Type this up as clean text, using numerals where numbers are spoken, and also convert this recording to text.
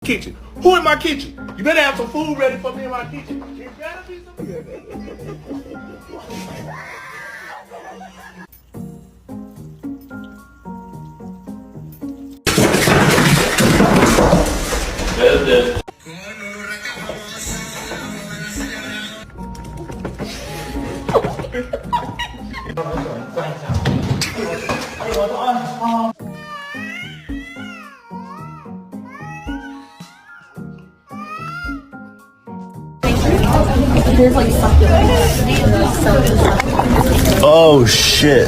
kitchen. Who in my kitchen? You better have some food ready for me in my kitchen. It better be some. There's like succulents. Oh shit.